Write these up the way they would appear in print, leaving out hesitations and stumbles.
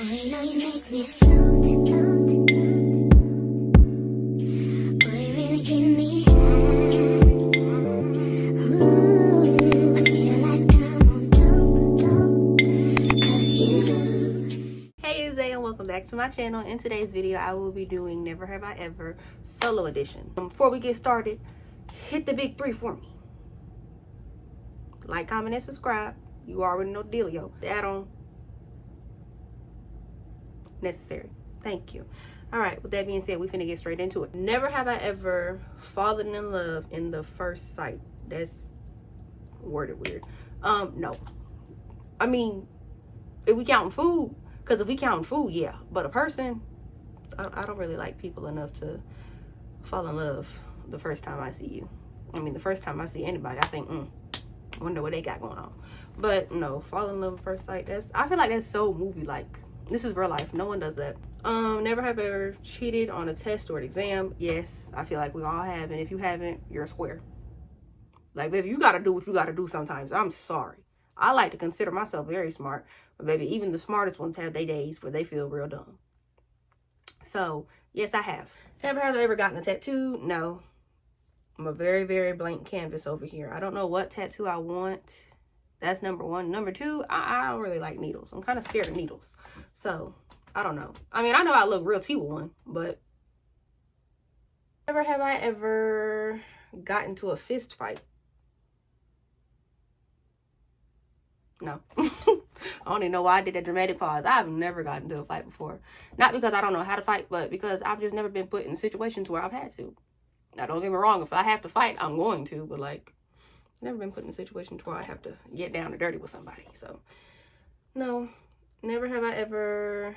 Boy, you know you make me float. Boy, you really give me high. Ooh, I feel like I'm on dope, 'cause you. Hey, it's Zay and welcome back to my channel. In today's video, I will be doing Never Have I Ever solo edition. Before we get started, hit the big three for me. Like, comment, and subscribe. You already know the dealio. The add-on necessary. Thank you. All right, with that being said, we finna get straight into it. Never have I ever fallen in love in the first sight. That's worded weird. No. I mean, if we counting food, because if we counting food, yeah. But a person, I don't really like people enough to fall in love the first time I see you. I mean, the first time I see anybody, I think, wonder what they got going on. But no, fall in love at first sight, I feel like that's so movie-like. This is real life. No one does that. Never have ever cheated on a test or an exam. Yes, I feel like we all have. And if you haven't, you're a square. Like, baby, you got to do what you got to do sometimes. I'm sorry. I like to consider myself very smart. But, baby, even the smartest ones have their days where they feel real dumb. So, yes, I have. Never have I ever gotten a tattoo. No. I'm a very, very blank canvas over here. I don't know what tattoo I want. That's number one. Number two, I don't really like needles. I'm kind of scared of needles. So, I don't know. I mean, I know I look real T with one, but never have I ever got into a fist fight. No. I don't even know why I did that dramatic pause. I've never gotten into a fight before. Not because I don't know how to fight, but because I've just never been put in situations where I've had to. Now, don't get me wrong. If I have to fight, I'm going to. But, like, never been put in a situation where I have to get down and dirty with somebody. So, no. Never have I ever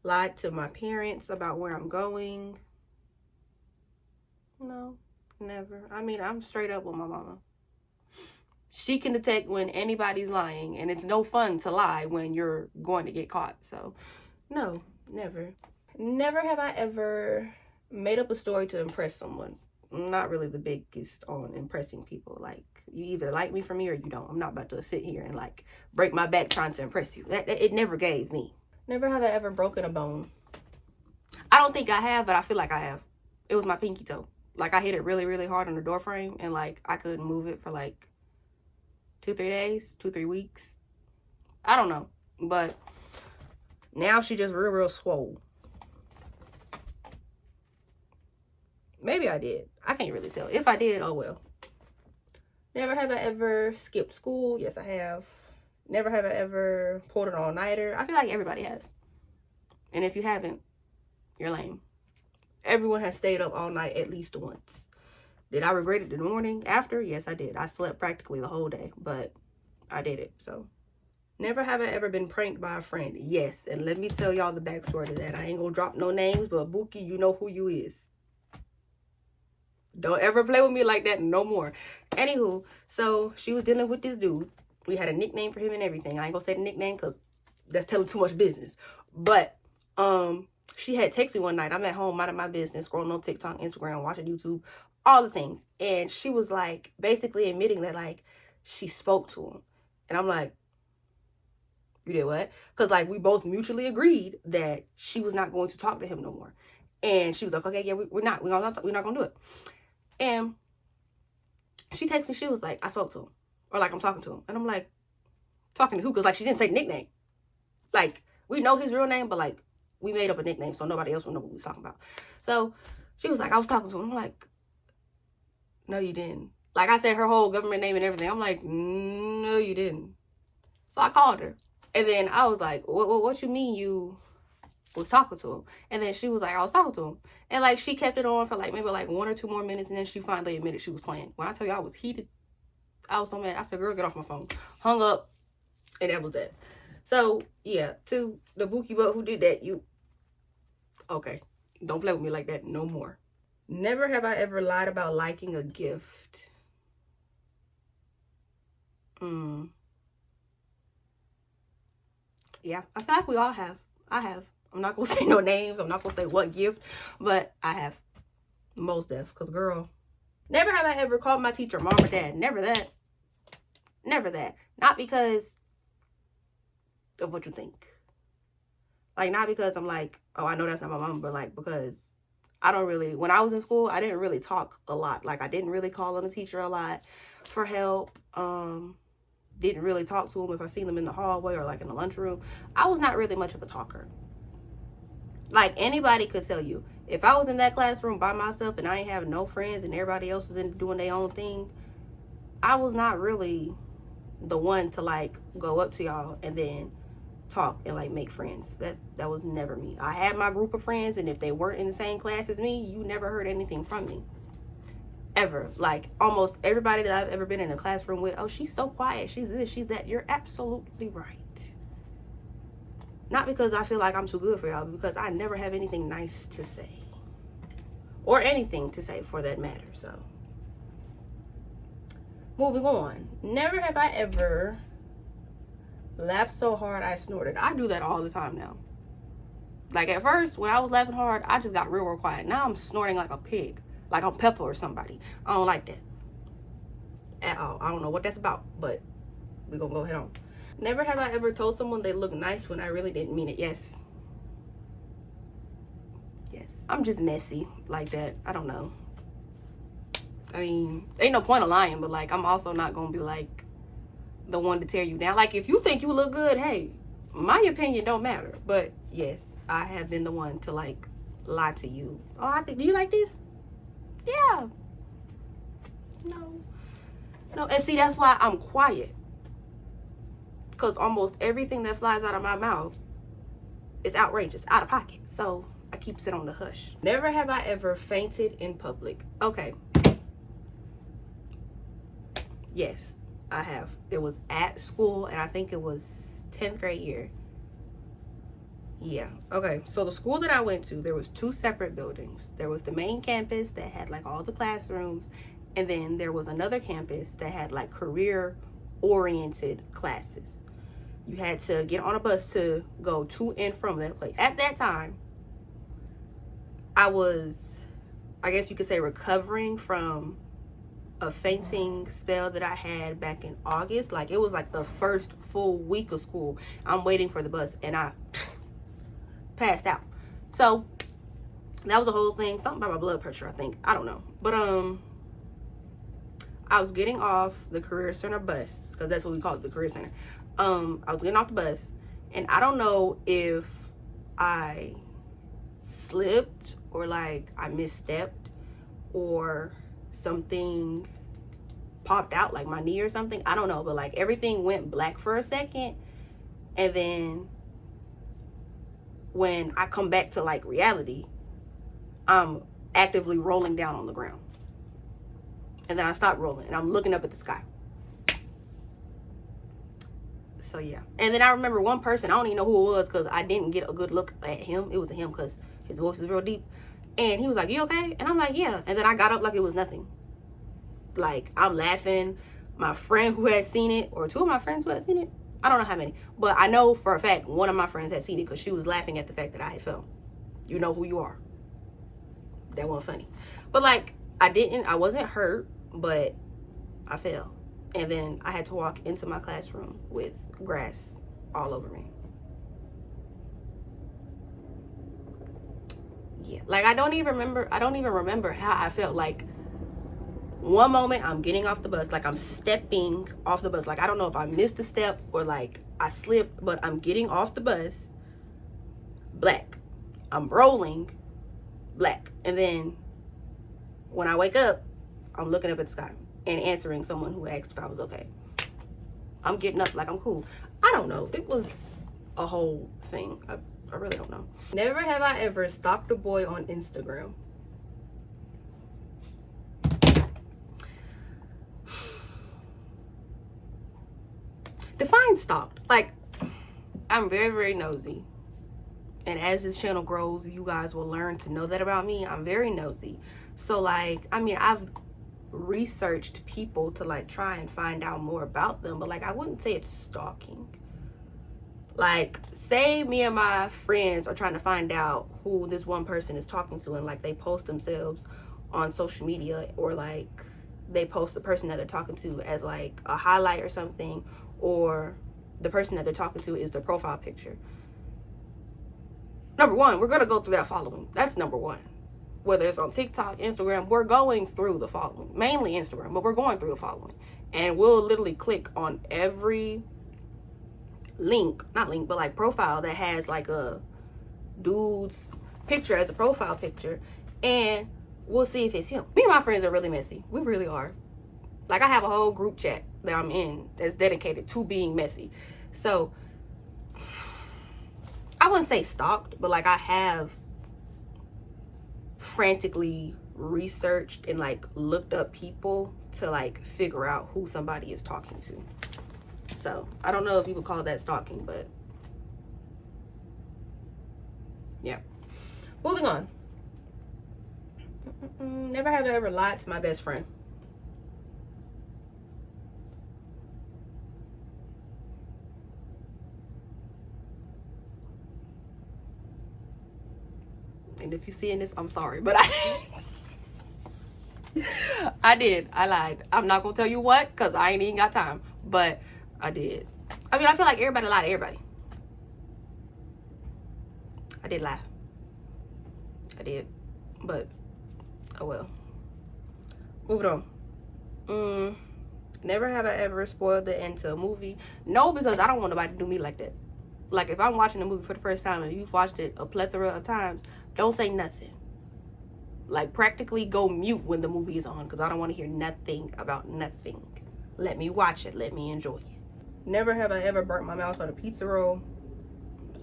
lied to my parents about where I'm going. No, never. I mean, I'm straight up with my mama. She can detect when anybody's lying, and it's no fun to lie when you're going to get caught. So, no, never. Never have I ever made up a story to impress someone. I'm not really the biggest on impressing people. Like, you either like me for me or you don't. I'm not about to sit here and, like, break my back trying to impress you. It never gave me. Never have I ever broken a bone. I don't think I have, but I feel like I have. It was my pinky toe. Like, I hit it really, really hard on the door frame, and, like, I couldn't move it for, like, 2-3 days, 2-3 weeks. I don't know. But now she just real, real swole. Maybe I did. I can't really tell. If I did, oh well. Never have I ever skipped school. Yes, I have. Never have I ever pulled an all-nighter. I feel like everybody has. And if you haven't, you're lame. Everyone has stayed up all night at least once. Did I regret it the morning after? Yes, I did. I slept practically the whole day, but I did it, so. Never have I ever been pranked by a friend. Yes, and let me tell y'all the backstory to that. I ain't gonna drop no names, but Bookie, you know who you is. Don't ever play with me like that no more. Anywho, so she was dealing with this dude. We had a nickname for him and everything. I ain't gonna say the nickname because that's telling too much business. But she had texted me one night. I'm at home minding my business, scrolling on TikTok, Instagram, watching YouTube, all the things. And she was like basically admitting that like she spoke to him. And I'm like, you did what? Because like we both mutually agreed that she was not going to talk to him no more. And she was like, okay, yeah, we're not gonna do it. And she texted me, she was like, I spoke to him. Or like, I'm talking to him. And I'm like, talking to who? Because like, she didn't say nickname. Like, we know his real name, but like, we made up a nickname so nobody else would know what we was talking about. So she was like, I was talking to him. I'm like, no, you didn't. Like, I said her whole government name and everything. I'm like, no, you didn't. So I called her. And then I was like, what you mean you was talking to him? And then she was like, I was talking to him. And like she kept it on for like maybe like 1 or 2 more minutes, and then she finally admitted she was playing. When I tell you I was heated, I was so mad. I said, girl, get off my phone. Hung up, and that was that. So yeah, to the Bookie butt who did that, you okay, don't play with me like that no more. Never have I ever lied about liking a gift. Yeah, I feel like we all have. I have. I'm not going to say no names. I'm not going to say what gift, but I have. Most def, because girl. Never have I ever called my teacher mom or dad. Never that. Never that. Not because of what you think. Like, not because I'm like, oh, I know that's not my mom, but like, because I don't really, when I was in school, I didn't really talk a lot. Like, I didn't really call on the teacher a lot for help. Didn't really talk to them if I seen them in the hallway or like in the lunchroom. I was not really much of a talker. Like, anybody could tell you, if I was in that classroom by myself and I ain't have no friends and everybody else was doing their own thing, I was not really the one to like go up to y'all and then talk and like make friends. That was never me. I had my group of friends, and if they weren't in the same class as me, you never heard anything from me. Ever. Like, almost everybody that I've ever been in a classroom with, oh, she's so quiet, she's this, she's that. You're absolutely right. Not because I feel like I'm too good for y'all, but because I never have anything nice to say. Or anything to say for that matter. So, moving on. Never have I ever laughed so hard I snorted. I do that all the time now. Like, at first, when I was laughing hard, I just got real quiet. Now I'm snorting like a pig. Like I'm Pepper or somebody. I don't like that at all. I don't know what that's about, but we're gonna go ahead on. Never have I ever told someone they look nice when I really didn't mean it. Yes. I'm just messy like that. I don't know. I mean, ain't no point of lying, but like, I'm also not gonna be like the one to tear you down. Like, if you think you look good, hey, my opinion don't matter. But yes, I have been the one to like lie to you. Oh, I think, do you like this? Yeah. No. And see, that's why I'm quiet. Because almost everything that flies out of my mouth is outrageous, out of pocket. So I keep it on the hush. Never have I ever fainted in public. Okay. Yes, I have. It was at school, and I think it was 10th grade year. Yeah. Okay. So the school that I went to, there was 2 separate buildings. There was the main campus that had like all the classrooms, and then there was another campus that had like career-oriented classes. You had to get on a bus to go to and from that place. At that time, I was, I guess you could say, recovering from a fainting spell that I had back in August. Like, it was like the first full week of school. I'm waiting for the bus, and I passed out. So that was the whole thing. Something about my blood pressure, I think. I don't know. But I was getting off the career center bus, because that's what we call it, the career center. I was getting off the bus, and I don't know if I slipped or like I misstepped or something popped out, like my knee or something. I don't know, but like everything went black for a second, and then when I come back to like reality, I'm actively rolling down on the ground, and then I stop rolling and I'm looking up at the sky. So yeah. And then I remember one person, I don't even know who it was because I didn't get a good look at him. It was him because his voice is real deep, and he was like, "You okay?" And I'm like, "Yeah." And then I got up like it was nothing. Like, I'm laughing. My friend who had seen it, or 2 of my friends who had seen it, I don't know how many, but I know for a fact one of my friends had seen it because she was laughing at the fact that I had fell. You know who you are. That wasn't funny. But like, I wasn't hurt, but I fell. And then I had to walk into my classroom with grass all over me. Yeah, like I don't even remember how I felt. Like, one moment I'm getting off the bus, like I'm stepping off the bus. Like, I don't know if I missed a step or like I slipped, but I'm getting off the bus, black. I'm rolling, black. And then when I wake up, I'm looking up at the sky and answering someone who asked if I was okay. I'm getting up like I'm cool. I don't know. It was a whole thing. I really don't know. Never have I ever stalked a boy on Instagram. Define stalked. Like, I'm very, very nosy. And as this channel grows, you guys will learn to know that about me. I'm very nosy. So like, I mean, I've researched people to like try and find out more about them, but like, I wouldn't say it's stalking. Like, say me and my friends are trying to find out who this one person is talking to, and like they post themselves on social media, or like they post the person that they're talking to as like a highlight or something, or the person that they're talking to is their profile picture. number one, we're going to go through that following. That's number one. Whether it's on TikTok, Instagram, we're going through the following. Mainly Instagram, but we're going through the following. And we'll literally click on every link, not link, but like profile that has like a dude's picture as a profile picture, and we'll see if it's him. Me and my friends are really messy. We really are. Like, I have a whole group chat that I'm in that's dedicated to being messy. So I wouldn't say stalked, but like I have frantically researched and like looked up people to like figure out who somebody is talking to. So I don't know if you would call that stalking, but yeah. Moving on. Never have I ever lied to my best friend. And if you're seeing this, I'm sorry, but I did. I lied. I'm not gonna tell you what, because I ain't even got time, but I did. I mean, I feel like everybody lied to everybody. I did lie. I did. But, oh well. Moving on. Never have I ever spoiled the end to a movie. No, because I don't want nobody to do me like that. Like, if I'm watching a movie for the first time and you've watched it a plethora of times, don't say nothing. Like, practically go mute when the movie is on, because I don't want to hear nothing about nothing. Let me watch it. Let me enjoy it. Never have I ever burnt my mouth on a pizza roll.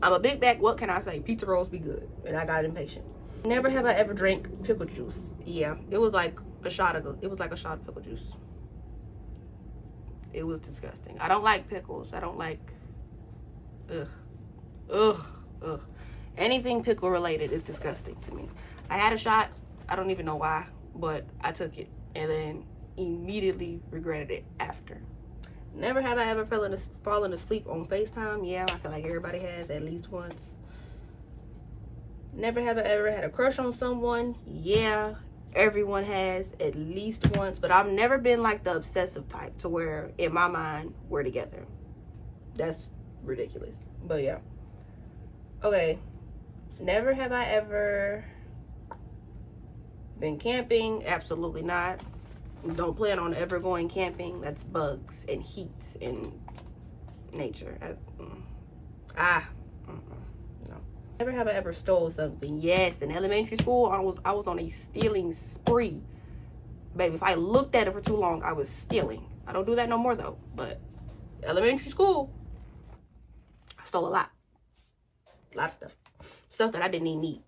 I'm a big bag. What can I say? Pizza rolls be good. And I got impatient. Never have I ever drank pickle juice. Yeah, it was like a shot of pickle juice. It was disgusting. I don't like pickles. I don't like, ugh. Anything pickle related is disgusting to me. I had a shot. I don't even know why, but I took it and then immediately regretted it after. Never have I ever fallen asleep on FaceTime. Yeah, I feel like everybody has at least once. Never have I ever had a crush on someone. Yeah, everyone has at least once, but I've never been like the obsessive type to where in my mind we're together. That's ridiculous, but yeah. Okay, never have I ever been camping. Absolutely not. Don't plan on ever going camping. That's bugs and heat and nature. No. Never have I ever stole something. Yes, in elementary school, I was on a stealing spree. Baby, if I looked at it for too long, I was stealing. I don't do that no more though, but elementary school, I stole a lot. A lot of stuff. Stuff that I didn't even need.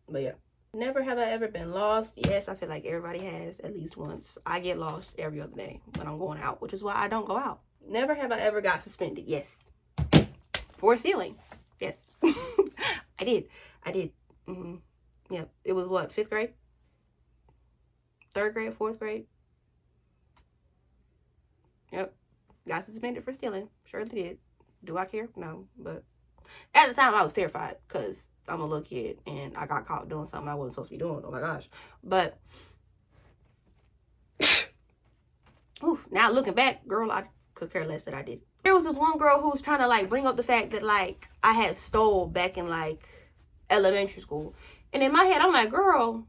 But yeah. Never have I ever been lost. Yes, I feel like everybody has at least once. I get lost every other day when I'm going out, which is why I don't go out. Never have I ever got suspended. Yes. For stealing. Yes. I did. Yep. It was what? 5th grade? 3rd grade? 4th grade? Yep. Got suspended for stealing. Surely did. Do I care? No. But at the time, I was terrified because I'm a little kid and I got caught doing something I wasn't supposed to be doing. Oh my gosh. But oof, now looking back, girl, I could care less that I did. There was this one girl who was trying to like bring up the fact that like I had stole back in like elementary school. And in my head, I'm like, girl,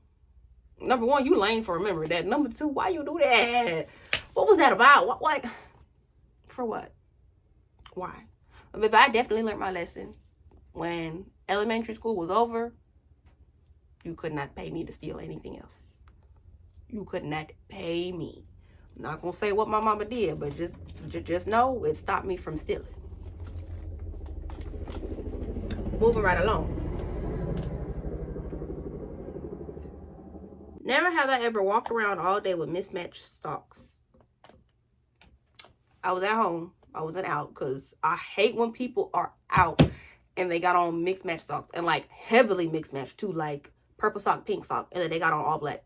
number one, you lame for remembering that. Number two, why you do that? What was that about? What? For what? Why? But I definitely learned my lesson. When elementary school was over, you could not pay me to steal anything else. You could not pay me. I'm not gonna say what my mama did, but just know it stopped me from stealing. Moving right along. Never have I ever walked around all day with mismatched socks. I was at home. I wasn't out because I hate when people are out and they got on mixed match socks and like heavily mixed match too, like purple sock, pink sock, and then they got on all black.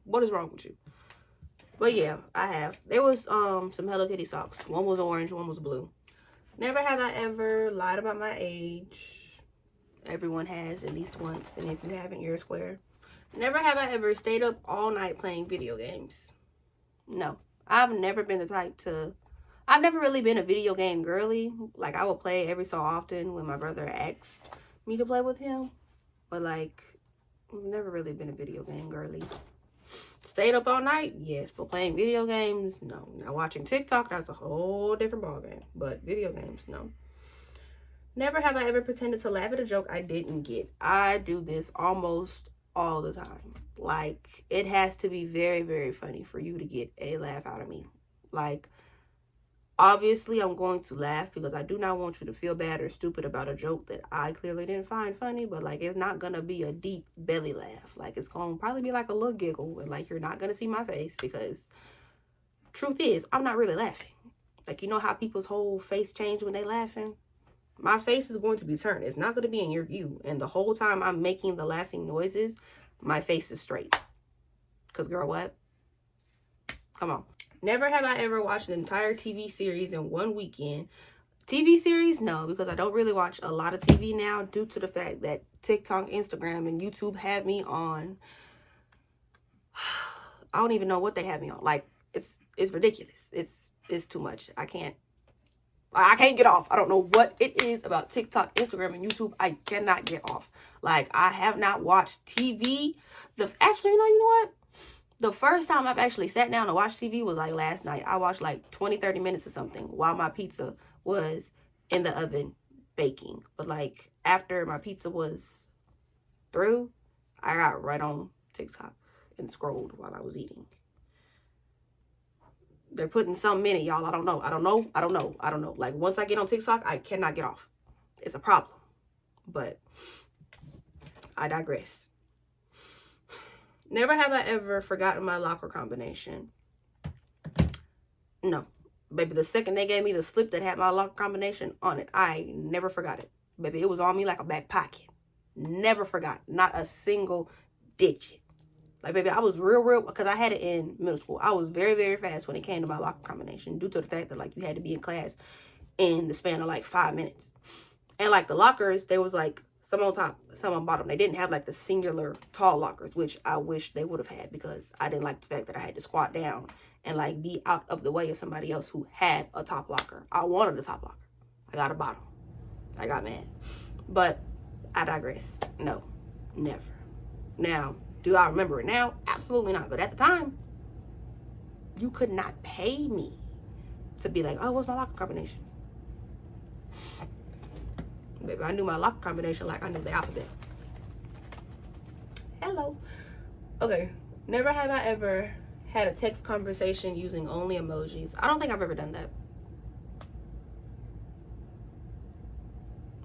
What is wrong with you? But yeah, I have. There was some Hello Kitty socks. One was orange, one was blue. Never have I ever lied about my age. Everyone has at least once, and if you haven't, you're a square. Never have I ever stayed up all night playing video games. No, I've never been the type to. I've never really been a video game girly. Like, I would play every so often when my brother asked. me to play with him. But like, I've never really been a video game girly. Stayed up all night? Yes. But playing video games? No. Now watching TikTok, that's a whole different ballgame. But video games, no. Never have I ever pretended to laugh at a joke I didn't get. I do this almost all the time. Like, it has to be very, very funny for you to get a laugh out of me. Like, obviously, I'm going to laugh because I do not want you to feel bad or stupid about a joke that I clearly didn't find funny. But, like, it's not going to be a deep belly laugh. Like, it's going to probably be like a little giggle. And, like, you're not going to see my face because truth is, I'm not really laughing. Like, you know how people's whole face change when they laughing? My face is going to be turned. It's not going to be in your view. And the whole time I'm making the laughing noises, my face is straight. Because, girl, what? Come on. Never have I ever watched an entire TV series in one weekend. TV series? No, because I don't really watch a lot of TV now due to the fact that TikTok, Instagram, and YouTube have me on. I don't even know what they have me on. Like, it's ridiculous. It's too much. I can't get off. I don't know what it is about TikTok, Instagram, and YouTube. I cannot get off. Like, I have not watched TV. Actually, you know what? The first time I've actually sat down to watch TV was like last night. I watched like 20, 30 minutes or something while my pizza was in the oven baking. But like after my pizza was through, I got right on TikTok and scrolled while I was eating. They're putting something in it, y'all. I don't know. Like, once I get on TikTok, I cannot get off. It's a problem. But I digress. Never have I ever forgotten my locker combination. No. Baby, the second they gave me the slip that had my locker combination on it, I never forgot it. Baby, it was on me like a back pocket. Never forgot. Not a single digit. Like, baby, I was real, because I had it in middle school. I was very, very fast when it came to my locker combination due to the fact that, like, you had to be in class in the span of, like, 5 minutes. And, like, the lockers, there was, like, some on top, some on bottom. They didn't have, like, the singular tall lockers, which I wish they would have had because I didn't like the fact that I had to squat down and, like, be out of the way of somebody else who had a top locker. I wanted a top locker. I got a bottom. I got mad. But I digress. No, never. Now, do I remember it now? Absolutely not. But at the time, you could not pay me to be like, oh, what's my locker combination? Baby, I knew my locker combination like I knew the alphabet. Hello. Okay. Never have I ever had a text conversation using only emojis. I don't think I've ever done that.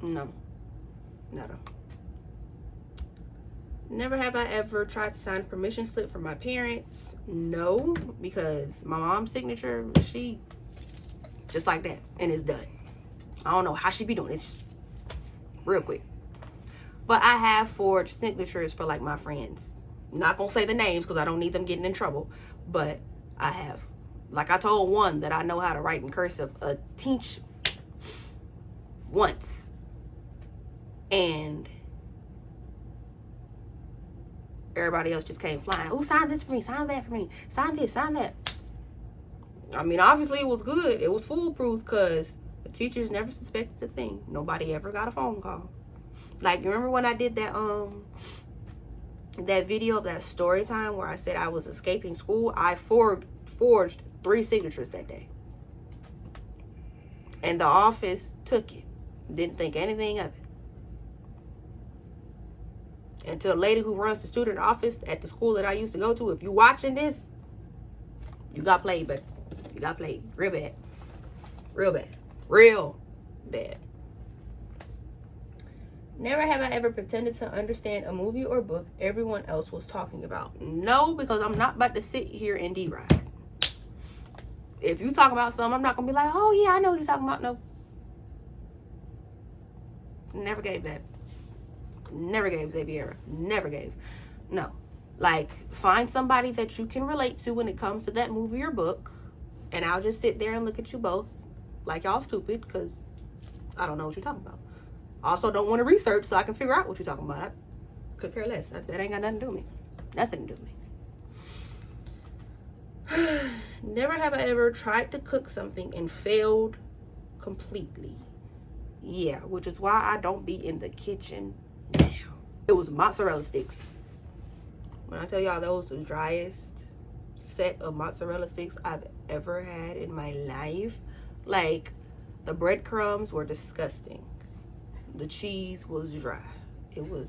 No. Never. Never have I ever tried to sign a permission slip for my parents. No, because my mom's signature, she just like that, and it's done. I don't know how she be doing it. It's just real quick. But I have forged signatures for like my friends. Not gonna say the names because I don't need them getting in trouble, but I have. Like, I told one that I know how to write in cursive a teach once, and everybody else just came flying. Oh, sign this for me. Sign that for me. Sign this. Sign that. I mean, obviously it was good. It was foolproof because the teachers never suspected a thing. Nobody ever got a phone call. Like, you remember when I did that that video of that story time where I said I was escaping school? I forged 3 signatures that day. And the office took it. Didn't think anything of it. Until the lady who runs the student office at the school that I used to go to, if you watching this, you got played, but you got played real bad. Real bad. Real bad. Never have I ever pretended to understand a movie or book everyone else was talking about. No, because I'm not about to sit here and deride. If you talk about something, I'm not going to be like, oh yeah, I know what you're talking about. No. Never gave that. Never gave, Xaviera. Never gave. No. Like, find somebody that you can relate to when it comes to that movie or book, and I'll just sit there and look at you both like y'all stupid because I don't know what you're talking about. I also don't want to research so I can figure out what you're talking about. I could care less. That ain't got nothing to do with me. Nothing to do with me. Never have I ever tried to cook something and failed completely. Yeah, which is why I don't be in the kitchen now. It was mozzarella sticks. When I tell y'all, those are the driest set of mozzarella sticks I've ever had in my life. Like, the breadcrumbs were disgusting. The cheese was dry. It was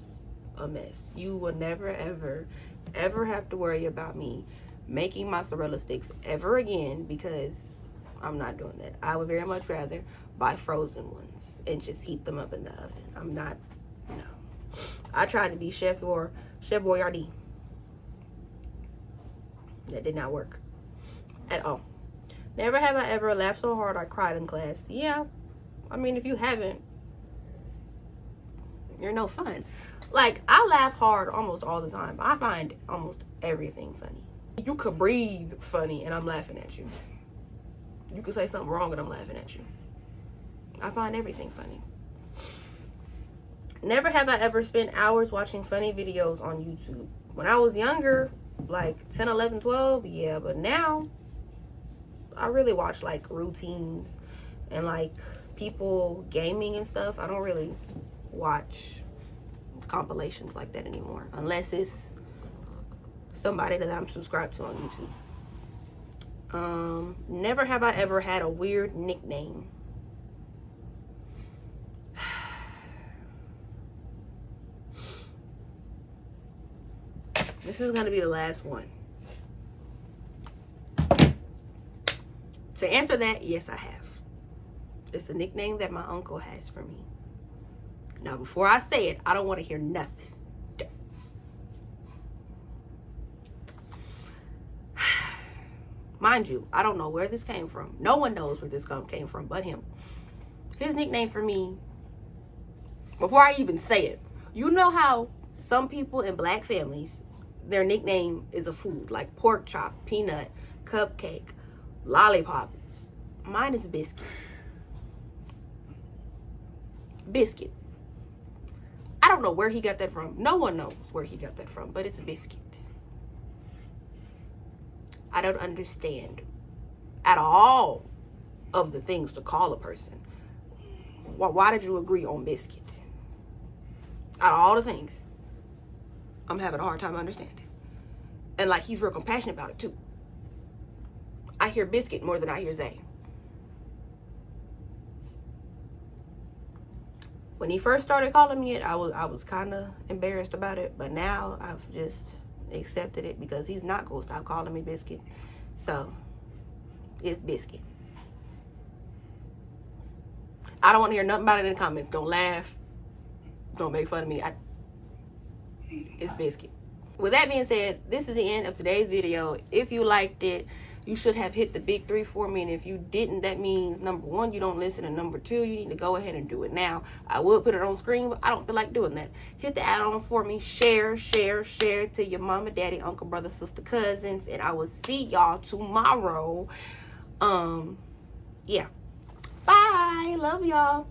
a mess. You will never, ever have to worry about me making mozzarella sticks ever again, because I'm not doing that. I would very much rather buy frozen ones and just heat them up in the oven. I'm not, no. I tried to be Chef Boyardee. That did not work at all. Never have I ever laughed so hard I cried in class. Yeah, I mean, if you haven't, you're no fun. Like, I laugh hard almost all the time. I find almost everything funny. You could breathe funny and I'm laughing at you. You could say something wrong and I'm laughing at you. I find everything funny. Never have I ever spent hours watching funny videos on YouTube. When I was younger, like 10, 11, 12, yeah, but now I really watch like routines and like people gaming and stuff. I don't really watch compilations like that anymore, unless it's somebody that I'm subscribed to on YouTube. Never have I ever had a weird nickname. This is gonna be the last one. To answer that, yes, I have. It's a nickname that my uncle has for me. Now, before I say it, I don't want to hear nothing. Mind you, I don't know where this came from. No one knows where this came from but him. His nickname for me, before I even say it, you know how some people in black families, their nickname is a food, like pork chop, peanut, cupcake, lollipop. Mine is biscuit. Biscuit. I don't know where he got that from. No one knows where he got that from, but it's a biscuit. I don't understand at all of the things to call a person. Why did you agree on biscuit? Out of all the things, I'm having a hard time understanding. And like, he's real compassionate about it too. I hear biscuit more than I hear Zay. When he first started calling me it, I was kind of embarrassed about it, but now I've just accepted it because he's not gonna stop calling me biscuit. So it's biscuit. I don't want to hear nothing about it in the comments. Don't laugh. Don't make fun of me. It's biscuit. With that being said, this is the end of today's video. If you liked it, you should have hit the big 3 for me. And if you didn't, that means number 1, you don't listen. And number 2, you need to go ahead and do it now. I would put it on screen, but I don't feel like doing that. Hit the add-on for me. Share to your mama, daddy, uncle, brother, sister, cousins. And I will see y'all tomorrow. Yeah. Bye. Love y'all.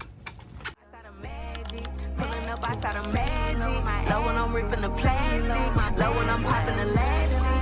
Pulling up outside of magic. Low when I'm ripping the plastic. Low when I'm popping the elastic.